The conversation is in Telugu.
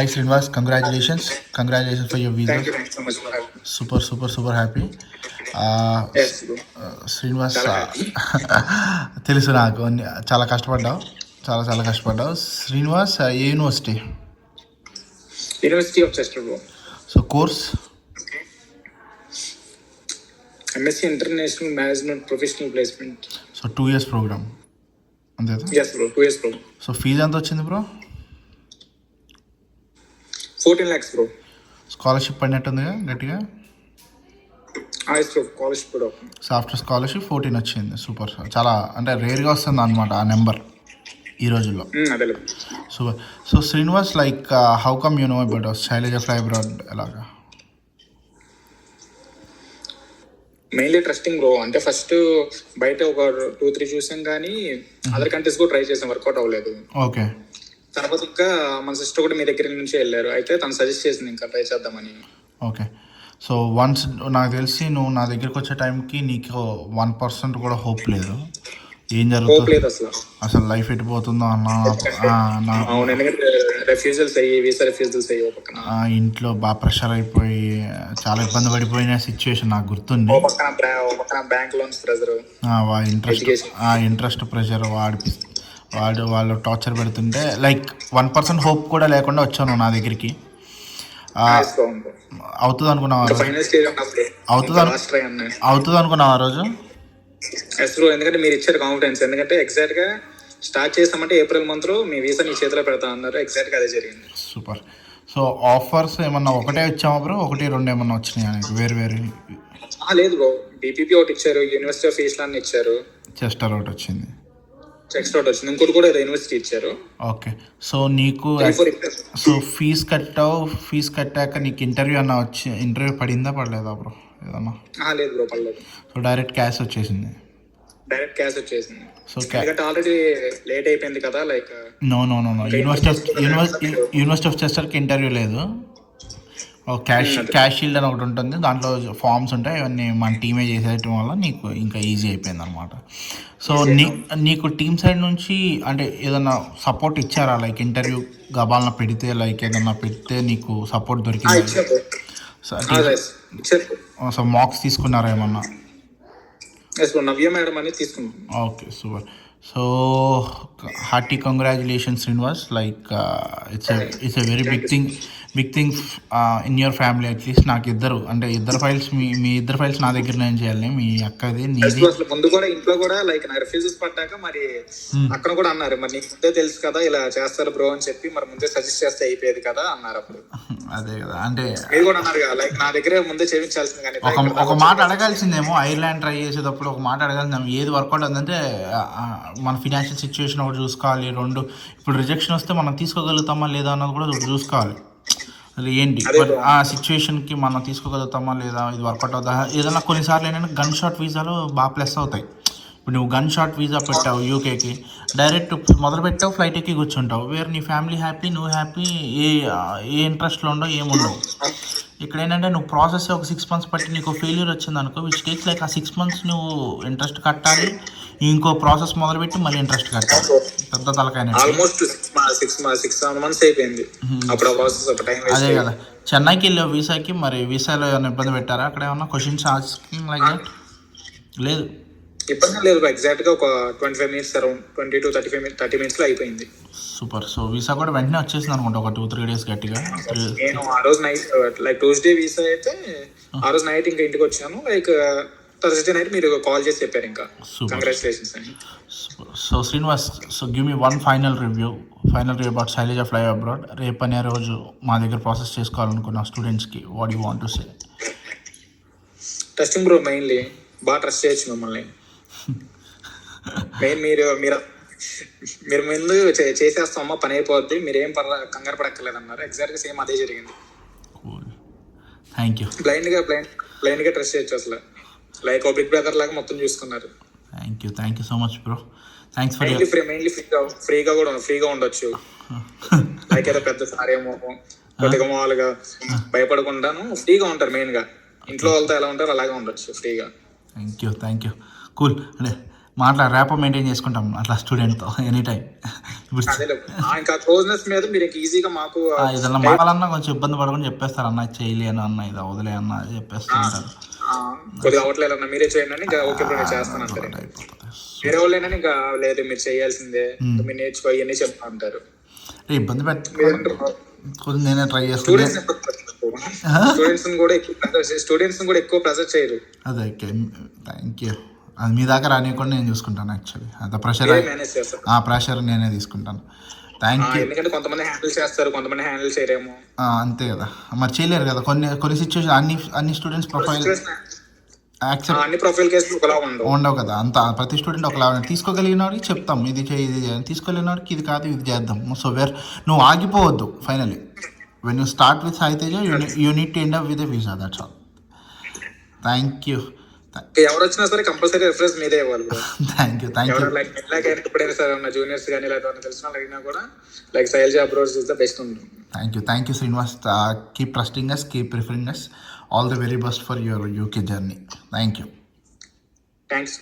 Hi Srinivas, congratulations. Congratulations for your visa. Thank you so much for having me. Super happy. Uh, Yes, bro. Srinivas చాలా హ్యాపీ. తెలుసు నాకు చాలా కష్టపడ్డావు, చాలా కష్టపడ్డావు శ్రీనివాస్. ఏ university? University of Chester, bro. So course MSc international management professional placement. So 2 years programme అంతే. Yes bro, 2 years bro. So fees ఎంత వచ్చింది బ్రో? 14 lakhs bro. స్కాలర్షిప్ పడినట్టుందిగా గట్టిగా. ఎస్ బ్రో, స్కాలర్షిప్ కూడా. సో ఆఫ్టర్ స్కాలర్షిప్ 14 వచ్చింది. సూపర్. చాలా అంటే రేర్గా వస్తుంది అనమాట ఆ నెంబర్ ఈ రోజుల్లో. అదే. Super. So Srinivas, like how come you know about Shailaja fly abroad? ఎలాగా? Mainly trusting bro. అంటే ఫస్ట్ బయట ఒక 2-3 చూసాం కానీ అదర్ కంట్రీస్ కూడా ట్రై చేసాం, వర్కౌట్ అవ్వలేదు. ఓకే. తర్వాత ఇంకా మన సిస్టర్ కూడా మీ దగ్గర నుంచి వెళ్ళారు, అయితే తను సజెస్ట్ చేసింది ఇంకా ట్రై చేద్దామని. ఓకే. సో వన్స్ నాకు తెలిసి నువ్వు నా దగ్గరికి వచ్చే టైంకి నీకు 1% కూడా హోప్ లేదు. ఏం జరుగుతుంది అసలు, లైఫ్ ఎట్టిపోతుందో అన్న. రిఫ్యూజల్స్ అయ్యి, వీసా రిఫ్యూజల్స్ అయ్యి, ఇంట్లో బాగా ప్రెషర్ అయిపోయి చాలా ఇబ్బంది పడిపోయిన సిచ్యువేషన్ నాకు గుర్తుంది. Bank loans pressure, interest pressure వాళ్ళు టార్చర్ పెడుతుంటే లైక్ 1% హోప్ కూడా లేకుండా వచ్చాను నా దగ్గరికి. అవుతుంది అనుకున్నావు ఆ రోజు? ఎస్ బ్రో, ఎందుకంటే మీరు ఇచ్చారు కాన్ఫిడెన్స్. ఎందుకంటే ఎగ్జాక్ట్ గా స్టార్ట్ చేసామంటే ఏప్రిల్ మంత్ లో మీ వీసా మీ చేతిలో పెడతా అన్నారు. ఎగ్జాక్ట్ గా అదే జరిగింది. సూపర్. సో ఆఫర్స్ ఏమన్నా ఒకటే ఇచ్చామా బ్రో? 1-2 ఏమన్నా వచ్చినాయా వేరు? లేదు బ్రో, బీపీపీ ఒకటి ఇచ్చారు, యూనివర్సిటీ ఆఫ్ ఈస్లాండ్ ఇచ్చారు, చెస్టర్ ఒకటి వచ్చింది, ఇంకోటి కూడా ఏదో యూనివర్సిటీ ఇచ్చారు. ఓకే. సో నీకు సో ఫీజు కట్టాక నీకు ఇంటర్వ్యూ పడిందా పడలేదా బ్రో ఏదన్నా? లేదు బ్రో, పడలేదు. సో డైరెక్ట్ క్యాష్ వచ్చేసింది. సో ఆల్రెడీ లేట్ అయిపోయింది కదా, లైక్ నో యూనివర్సిటీ ఆఫ్ చెస్టర్కి ఇంటర్వ్యూ లేదు. క్యాష్ షీల్డ్ అని ఒకటి ఉంటుంది, దాంట్లో ఫామ్స్ ఉంటాయి, ఇవన్నీ మన టీమే చేసేయటం వల్ల నీకు ఇంకా ఈజీ అయిపోయింది అనమాట. సో నీకు టీమ్ సైడ్ నుంచి అంటే ఏదన్నా సపోర్ట్ ఇచ్చారా? లైక్ ఇంటర్వ్యూ గబాలన పెడితే, లైక్ ఏదన్నా పెడితే నీకు సపోర్ట్ దొరికింది? సో మార్క్స్ తీసుకున్నారా ఏమన్నా? Okay, super. So hearty congratulations Srinivas. Like it's a very big thing in your family. At least నాకు ఇద్దరు ఫైల్స్, మీ ఇద్దరు ఫైల్స్ నా దగ్గర నేను చేయాలి. మీ అక్కది, నీది. ముందు కూడా ఇంట్లో కూడా లైక్ నా రిఫ్యూజెస్ పడ్డాక మరి అక్కడ కూడా అన్నారు, మరి నీకు ముందే తెలుసు కదా ఇలా చేస్తారు బ్రో అని చెప్పి, మరి ముందే సజెస్ట్ చేస్తే అయిపోయేది కదా అన్నారు అప్పుడు. అదే కదా, అంటే మీరు కూడా అన్నారు కదా, లైక్ నా దగ్గరే ముందే చేయించాల్సింది. కానీ ఒక మాట అడగాల్సిందేమో, ఐర్లాండ్ ట్రై చేసేటప్పుడు ఒక మాట అడగాల్సిందేమో, ఏది వర్కౌట్ అవుతుందంటే మన ఫినాన్షియల్ సిచ్యువేషన్ ఒకటి చూసుకోవాలి, 2 ఇప్పుడు రిజెక్షన్ వస్తే మనం తీసుకోగలుగుతామా లేదా అన్నది కూడా ఒకటి చూసుకోవాలి. అది ఏంటి ఆ సిచ్యువేషన్కి మనం తీసుకోగలుగుతామా లేదా, ఇది వర్కౌట్ అవుతా. ఏదైనా కొన్నిసార్లు ఏంటంటే గన్ షాట్ వీసాలు బాగా ప్లస్ అవుతాయి. ఇప్పుడు నువ్వు గన్ షాట్ వీసా పెట్టావు యూకేకి, డైరెక్ట్ మొదలు పెట్టావు, ఫ్లైట్ ఎక్కి కూర్చుంటావు, వేరే నీ ఫ్యామిలీ హ్యాపీ, నువ్వు హ్యాపీ, ఏ ఇంట్రెస్ట్లో ఉండవు, ఏముండవు. ఇక్కడ ఏంటంటే నువ్వు ప్రాసెస్ ఒక 6 months పట్టి నీకు ఫెయిల్యూర్ వచ్చింది అనుకో, విచ్ టేక్స్ లైక్ ఆ 6 months నువ్వు ఇంట్రెస్ట్ కట్టాలి, ఇంకో ప్రాసెస్ మొదలుపెట్టి మళ్ళీ ఇంట్రెస్ట్ కట్టాలి. పెద్ద తలకాయ. అదే కదా, చెన్నైకి వెళ్ళావు వీసాకి, మరి వీసాలో ఏమైనా ఇబ్బంది పెట్టారా? అక్కడ ఏమన్నా క్వశ్చన్స్ ఆస్కింగ్ లైక్ దట్? లేదు, ఇబ్బంది లేదు. ఎగ్జాక్ట్ గా ఒక 25 minutes, అరౌండ్ 20 to 30 minutes లో అయిపోయింది. సూపర్. సో వీసా కూడా వెంటనే వచ్చేసింది అనుకుంటా, ఒక 2-3 days గట్టిగా. నేను ఆ రోజు నైట్, లైక్ ట్యూస్డే వీసా అయితే ఆ రోజు నైట్ ఇంకా ఇంటికి వచ్చాను. లైక్ థర్స్డే నైట్ మీరు కాల్ చేసి చెప్పారు ఇంకా కంగ్రాచులేషన్స్ అని. So Srinivas, so give me one final review about Shailaja fly abroad. రేపు అనే రోజు మా దగ్గర ప్రాసెస్ చేసుకోవాలనుకున్న స్టూడెంట్స్కి what you want to say? Testing bro, mainly బాగా ట్రస్ట్ చేయొచ్చు మిమ్మల్ని. మెయిన్ మీరు ముందు చేసేస్తామా, పని అయిపోద్ది, మీరేం కంగారు పడక్కర్లేదు అన్నారు. ఎగ్జాక్ట్ గా సేమ్ అదే జరిగింది. Thank you. బ్లైండ్ గా ట్రస్ట్ చేయొచ్చు అసలు, లైక్ ఓ బిగ్ బ్రదర్ లాగా మొత్తం చూసుకున్నారు. Thank you so much bro. Thanks for mainly ఫ్రీగా ఉండొచ్చు. లైక్ ఏదో పెద్ద సారేమో కొద్దిగా మామూలుగా భయపడకుండాను ఫ్రీగా ఉంటారు. మెయిన్ గా ఇంట్లో వాళ్ళతో ఎలా ఉంటారు అలాగే ఉండొచ్చు ఫ్రీగా. Thank you. కూల్. అంటే ర్యాపో మెయింటైన్ చేసుకుంటాం అట్లా స్టూడెంట్తో ఎనీ టైం. ఇప్పుడు అదే ఇంకా క్లోజ్నెస్ మీద మీరు ఈజీగా మాకు ఏదన్నా మావాలన్నా కొంచెం ఇబ్బంది పడకుండా చెప్పేస్తారు, అన్న చేయలేను అన్న, ఇది వదిలే అన్న చెప్పేస్తూ ఉంటారు. కొద్దిగా అవట్లేదు అన్న మీరే చేయండి అని ఇంకా ఓకే బ్రో నేను చేస్తాను అంటారు. వేరే వాళ్ళైనా ఇంకా లేదు మీరు చేయాల్సిందే, మీరు నేర్చుకో ఇవన్నీ చెప్తా ఉంటారు. ఇబ్బంది పెట్ట కొంచెం నేనే ట్రై చేస్తాను. స్టూడెంట్స్ కూడా ఎక్కువ ప్రెజర్ చేయరు. అదే థ్యాంక్ యూ. అది మీ దాకా రానివ్వకుండా నేను చూసుకుంటాను. యాక్చువల్లీ అంత ప్రెషర్ మేనేజ్ చేస్తారు. ఆ ప్రెషర్ నేనే తీసుకుంటాను. Thank you. ఎందుకంటే కొంతమంది హ్యాండిల్ చేస్తారు, కొంతమంది హ్యాండిల్ చేయరేమో. అంతే కదా, మరి చేయలేరు కదా. కొన్ని సిచ్యువేషన్ అన్ని స్టూడెంట్స్ ప్రొఫైల్ అన్ని ప్రొఫైల్ కేసులు ఒకలా ఉండవు కదా. అంత ప్రతి స్టూడెంట్ ఒకలా తీసుకోగలిగిన వాడికి చెప్తాం ఇది చేయి ఇది చేయాలి, తీసుకోలేని వాడికి ఇది కాదు ఇది చేద్దాం. సో నువ్వు ఆగిపోవద్దు. Finally when you start with Sai Teja you need to end up with a visa, that's all. Thank you. ఎవరు వచ్చినా సరే కంపల్సరీ రిఫరెన్స్ మీదే ఇవ్వాలి. Thank you. ఎప్పుడైనా సరే ఉన్న జూనియర్స్ కానీ లేదా తెలిసిన వాళ్ళు అడిగినా కూడా like Shailaja abroads is the best ఉంటుంది. Thank you Srinivas. Keep trusting us, keep preferring us. All the very best for your UK journey. Thank you. Thanks.